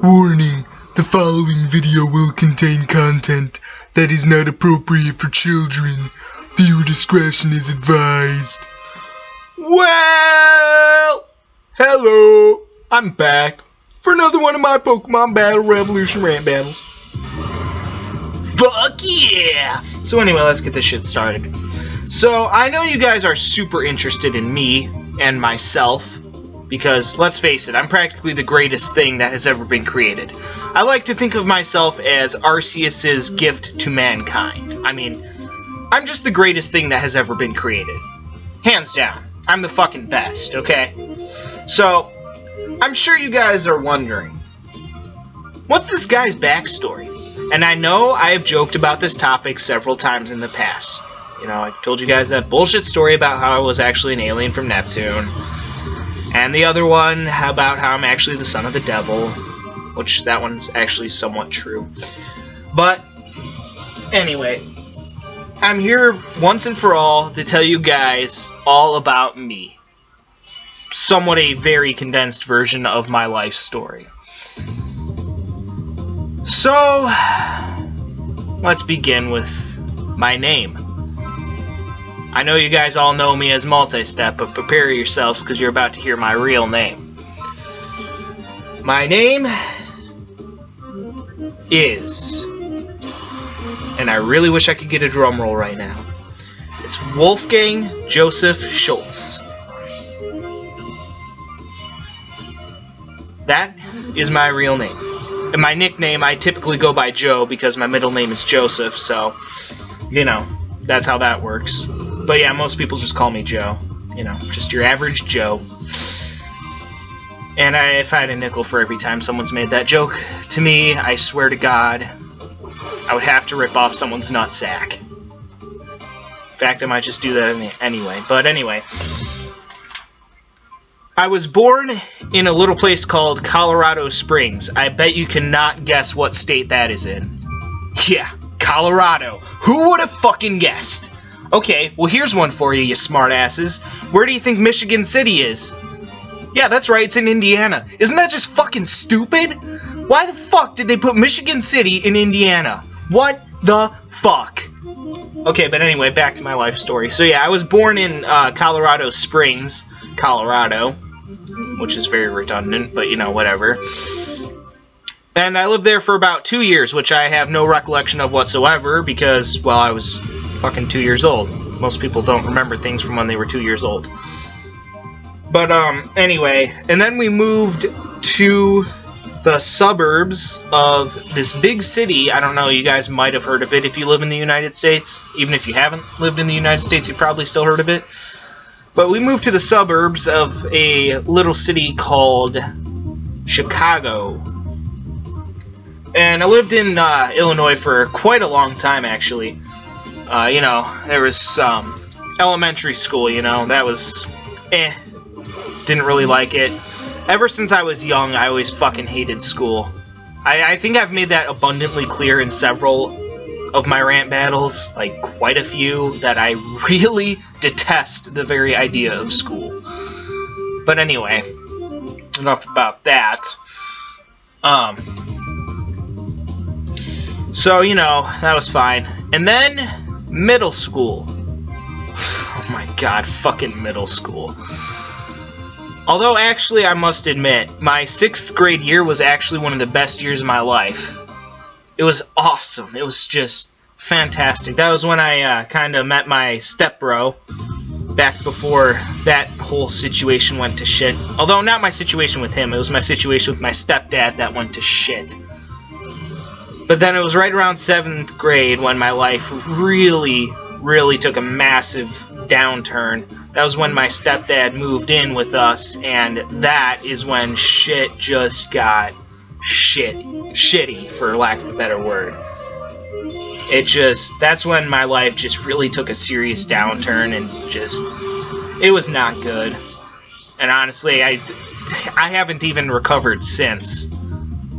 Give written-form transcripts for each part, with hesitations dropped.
Warning, the following video will contain content that is not appropriate for children. Viewer discretion is advised. Well, hello, I'm back for another one of my Pokemon Battle Revolution rant battles. Fuck yeah! So anyway, let's get this shit started. So, I know you guys are super interested in me and myself, because, let's face it, I'm practically the greatest thing that has ever been created. I like to think of myself as Arceus's gift to mankind. I mean, I'm just the greatest thing that has ever been created. Hands down. I'm the fucking best, okay? So, I'm sure you guys are wondering, what's this guy's backstory? And I know I have joked about this topic several times in the past. You know, I told you guys that bullshit story about how I was actually an alien from Neptune. And the other one about how I'm actually the son of the devil. Which, that one's actually somewhat true. But, anyway. I'm here once and for all to tell you guys all about me. Somewhat a very condensed version of my life story. So, let's begin with my name. I know you guys all know me as Multi-Step, but prepare yourselves because you're about to hear my real name. My name is, and I really wish I could get a drum roll right now, it's Wolfgang Joseph Schultz. That is my real name. And my nickname, I typically go by Joe because my middle name is Joseph, so, you know, that's how that works. But yeah, most people just call me Joe. You know, just your average Joe. And if I had a nickel for every time someone's made that joke to me, I swear to God, I would have to rip off someone's nutsack. In fact, I might just do that anyway. But anyway, I was born in a little place called Colorado Springs. I bet you cannot guess what state that is in. Yeah, Colorado. Who would have fucking guessed? Okay, well here's one for you, you smartasses. Where do you think Michigan City is? Yeah, that's right, it's in Indiana. Isn't that just fucking stupid? Why the fuck did they put Michigan City in Indiana? What the fuck? Okay, but anyway, back to my life story. So yeah, I was born in Colorado Springs, Colorado, which is very redundant, but you know, whatever. And I lived there for about 2 years, which I have no recollection of whatsoever, because, well, I was fucking 2 years old. Most people don't remember things from when they were 2 years old. But, anyway, and then we moved to the suburbs of this big city. I don't know, you guys might have heard of it if you live in the United States. Even if you haven't lived in the United States, you probably still heard of it. But we moved to the suburbs of a little city called Chicago. And I lived in Illinois for quite a long time, actually. You know, there was elementary school, you know, that was didn't really like it. Ever since I was young, I always fucking hated school. I think I've made that abundantly clear in several of my rant battles, like quite a few, that I really detest the very idea of school. But anyway, enough about that. So, you know, that was fine. And then, middle school. Oh my god, fucking middle school. Although, actually, I must admit, my 6th grade year was actually one of the best years of my life. It was awesome. It was just fantastic. That was when I kind of met my stepbro, back before that whole situation went to shit. Although, not my situation with him, it was my situation with my stepdad that went to shit. But then it was right around 7th grade when my life really took a massive downturn. That was when my stepdad moved in with us, and that is when shit just got shitty, for lack of a better word. That's when my life just really took a serious downturn, and it was not good. And honestly, I haven't even recovered since.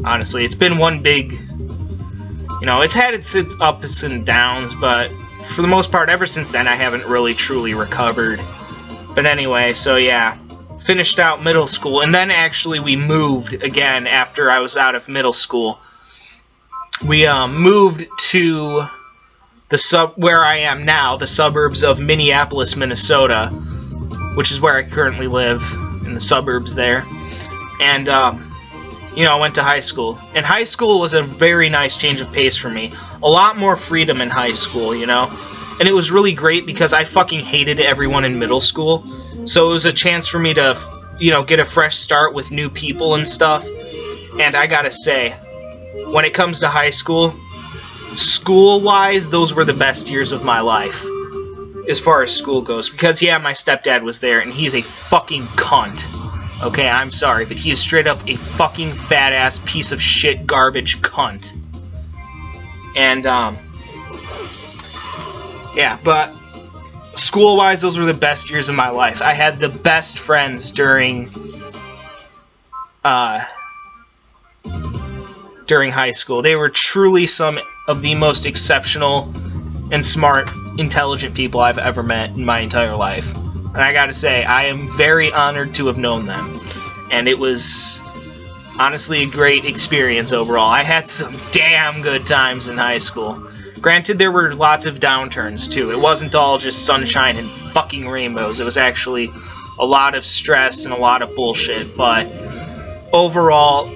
Honestly, it's been one big... You know, it's had its ups and downs, but for the most part, ever since then, I haven't really truly recovered. But anyway, so yeah. finished out middle school, and then actually we moved again after I was out of middle school. We moved to where I am now, the suburbs of Minneapolis, Minnesota, which is where I currently live, in the suburbs there. And you know, I went to high school. And high school was a very nice change of pace for me. A lot more freedom in high school, you know? And it was really great because I fucking hated everyone in middle school. So it was a chance for me to, you know, get a fresh start with new people and stuff. And I gotta say, when it comes to high school, school-wise, those were the best years of my life. As far as school goes. Because, yeah, my stepdad was there, and he's a fucking cunt. Okay, I'm sorry, but he is straight up a fucking fat-ass piece of shit garbage cunt. And, yeah, but school-wise, those were the best years of my life. I had the best friends during high school. They were truly some of the most exceptional and smart, intelligent people I've ever met in my entire life. And I gotta say, I am very honored to have known them. And it was honestly a great experience overall. I had some damn good times in high school. Granted, there were lots of downturns, too. It wasn't all just sunshine and fucking rainbows. It was actually a lot of stress and a lot of bullshit. But overall,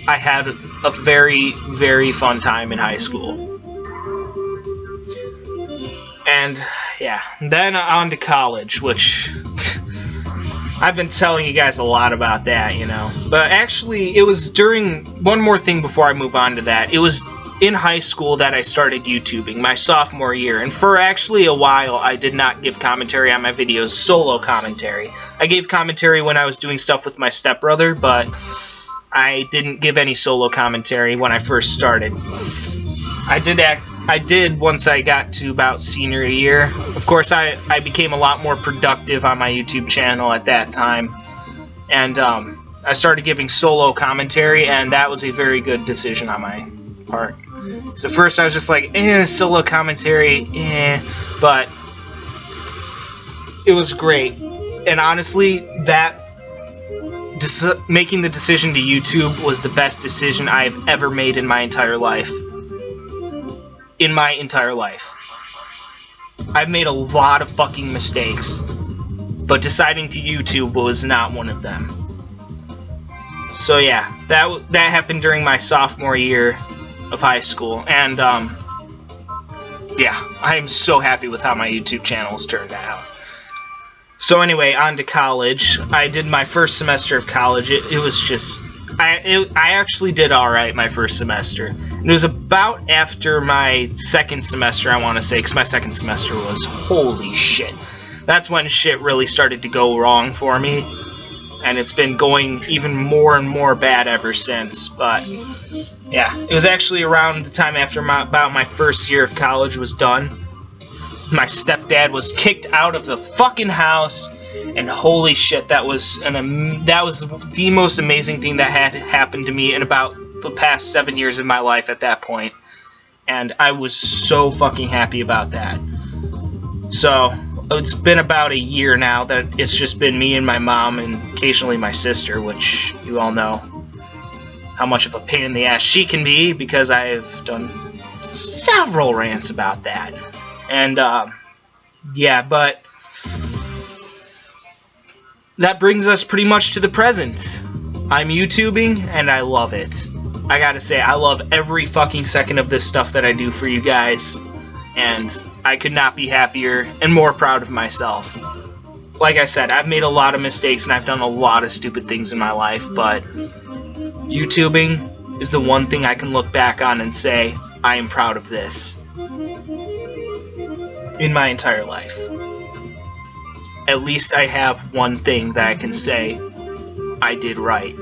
I had a very, very fun time in high school. And, yeah, then on to college, which I've been telling you guys a lot about that, you know. But actually, it was during, one more thing before I move on to that, it was in high school that I started YouTubing, my sophomore year. And for actually a while, I did not give commentary on my videos, solo commentary. I gave commentary when I was doing stuff with my stepbrother, but I didn't give any solo commentary when I first started. I did once I got to about senior year. Of course, I became a lot more productive on my YouTube channel at that time. And I started giving solo commentary, and that was a very good decision on my part. So at first I was just like, solo commentary, but it was great. And honestly, making the decision to YouTube was the best decision I've ever made in my entire life. In my entire life. I've made a lot of fucking mistakes, but deciding to YouTube was not one of them. So yeah, that happened during my sophomore year of high school, and yeah, I'm so happy with how my YouTube channel's turned out. So anyway, on to college. I did my first semester of college. It was just... I actually did alright my first semester. And it was about after my second semester, I want to say, because my second semester was holy shit. That's when shit really started to go wrong for me. And it's been going even more and more bad ever since. But, yeah, it was actually around the time after about my first year of college was done. My stepdad was kicked out of the fucking house. And holy shit, that was the most amazing thing that had happened to me in about the past 7 years of my life at that point. And I was so fucking happy about that. So, it's been about a year now that it's just been me and my mom and occasionally my sister, which you all know how much of a pain in the ass she can be because I've done several rants about that. And, yeah, but that brings us pretty much to the present. I'm YouTubing, and I love it. I gotta say, I love every fucking second of this stuff that I do for you guys, and I could not be happier and more proud of myself. Like I said, I've made a lot of mistakes, and I've done a lot of stupid things in my life, but YouTubing is the one thing I can look back on and say, I am proud of this. In my entire life. At least I have one thing that I can say I did right.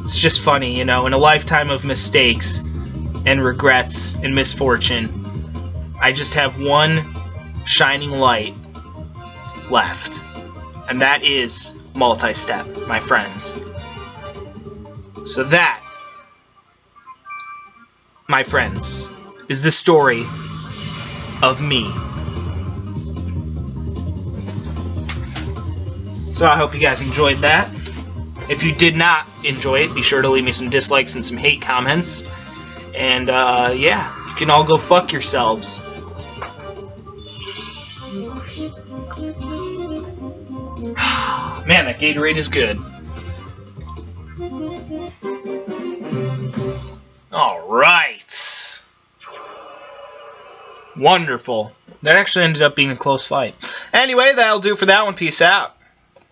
It's just funny, you know, in a lifetime of mistakes and regrets and misfortune, I just have one shining light left. And that is multi-step, my friends. So that, my friends, is the story of me. So I hope you guys enjoyed that. If you did not enjoy it, be sure to leave me some dislikes and some hate comments. And, yeah, you can all go fuck yourselves. Man, that Gatorade is good. Alright. Wonderful. That actually ended up being a close fight. Anyway, that'll do for that one. Peace out.